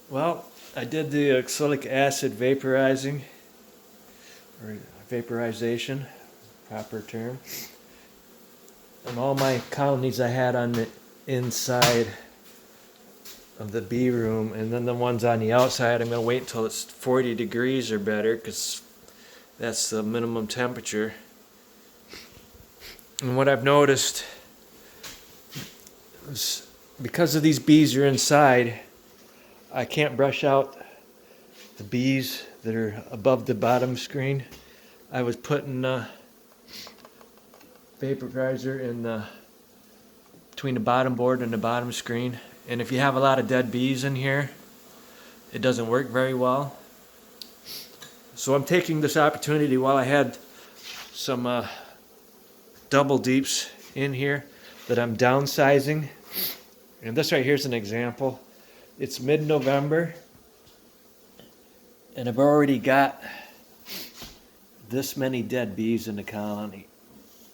Well, I did the oxalic acid vaporizing, or vaporization, proper term. And all my colonies I had on the inside of the bee room, and then the ones on the outside, I'm going to wait until it's 40 degrees or better, because that's the minimum temperature. And what I've noticed is because of these bees are inside, I can't brush out the bees that are above the bottom screen. I was putting vaporizer in between the bottom board and the bottom screen, and if you have a lot of dead bees in here, it doesn't work very well. So I'm taking this opportunity while I had some double deeps in here that I'm downsizing, and this right here is an example. It's mid-November, and I've already got this many dead bees in the colony.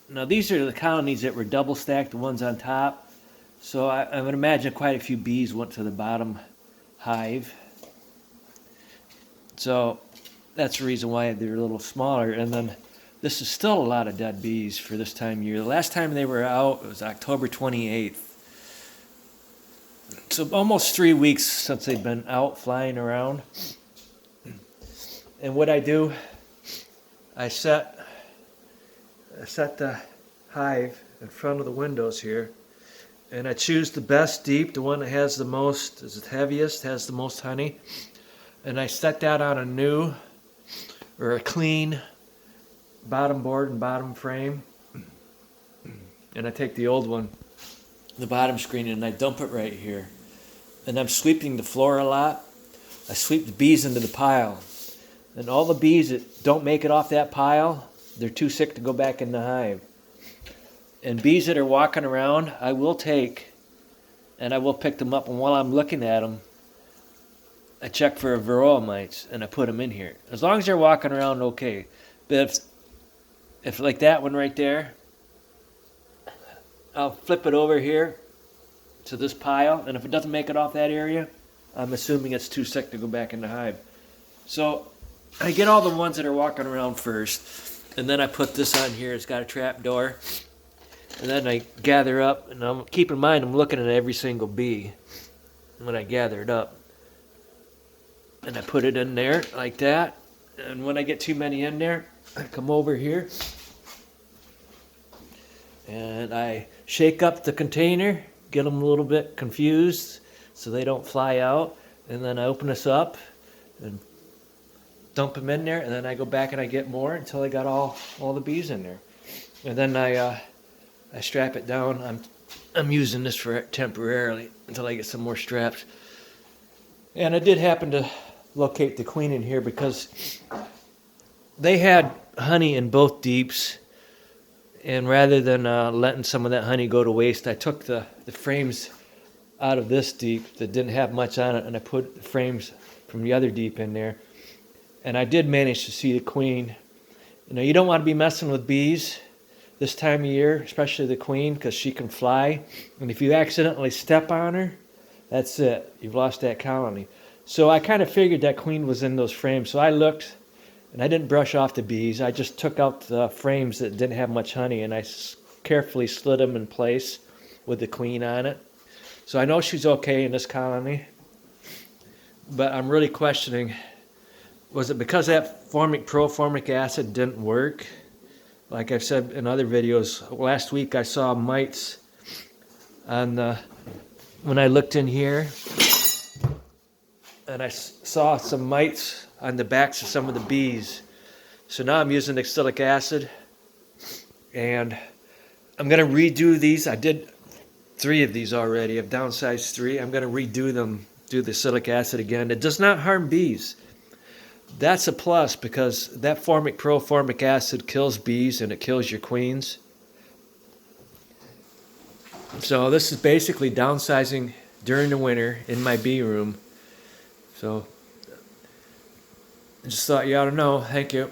Now these are the colonies that were double stacked, the ones on top. So I would imagine quite a few bees went to the bottom hive. So that's the reason why they're a little smaller. And then this is still a lot of dead bees for this time of year. The last time they were out was October 28th. So almost 3 weeks since they've been out flying around. And what I do, I set the hive in front of the windows here, and I choose the best deep, the one that has the most, is the heaviest, has the most honey, and I set that on a new or a clean bottom board and bottom frame, and I take the old one, the bottom screen, and I dump it right here. And I'm sweeping the floor a lot. I sweep the bees into the pile, and all the bees that don't make it off that pile, they're too sick to go back in the hive. And bees that are walking around, I will take, and I will pick them up, and while I'm looking at them, I check for Varroa Mites, and I put them in here. As long as they're walking around, okay. But if like that one right there, I'll flip it over here to this pile, and if it doesn't make it off that area, I'm assuming it's too sick to go back in the hive. So I get all the ones that are walking around first, and then I put this on here. It's got a trap door. And then I gather up, and keep in mind I'm looking at every single bee when I gather it up. And I put it in there like that. And when I get too many in there, I come over here and I shake up the container, get them a little bit confused so they don't fly out. And then I open this up and dump them in there, and then I go back and I get more until I got all the bees in there. And then I strap it down. I'm using this for temporarily until I get some more straps. And I did happen to locate the queen in here because they had honey in both deeps, and rather than letting some of that honey go to waste, I took the frames out of this deep that didn't have much on it, and I put the frames from the other deep in there. And I did manage to see the queen. You know, you don't want to be messing with bees this time of year, especially the queen, because she can fly. And if you accidentally step on her, that's it. You've lost that colony. So I kind of figured that queen was in those frames. So I looked, and I didn't brush off the bees. I just took out the frames that didn't have much honey, and I carefully slid them in place with the queen on it. So I know she's okay in this colony. But I'm really questioning, was it because that Formic Pro formic acid didn't work? Like I've said in other videos, last week I saw mites on when I looked in here, and I saw some mites on the backs of some of the bees. So now I'm using oxalic acid, and I'm going to redo these. I did 3 of these already. I've downsized 3. I'm going to redo them, do the oxalic acid again. It does not harm bees. That's a plus, because that Formic Pro formic acid kills bees and it kills your queens. So this is basically downsizing during the winter in my bee room. So I just thought you ought to know. Thank you.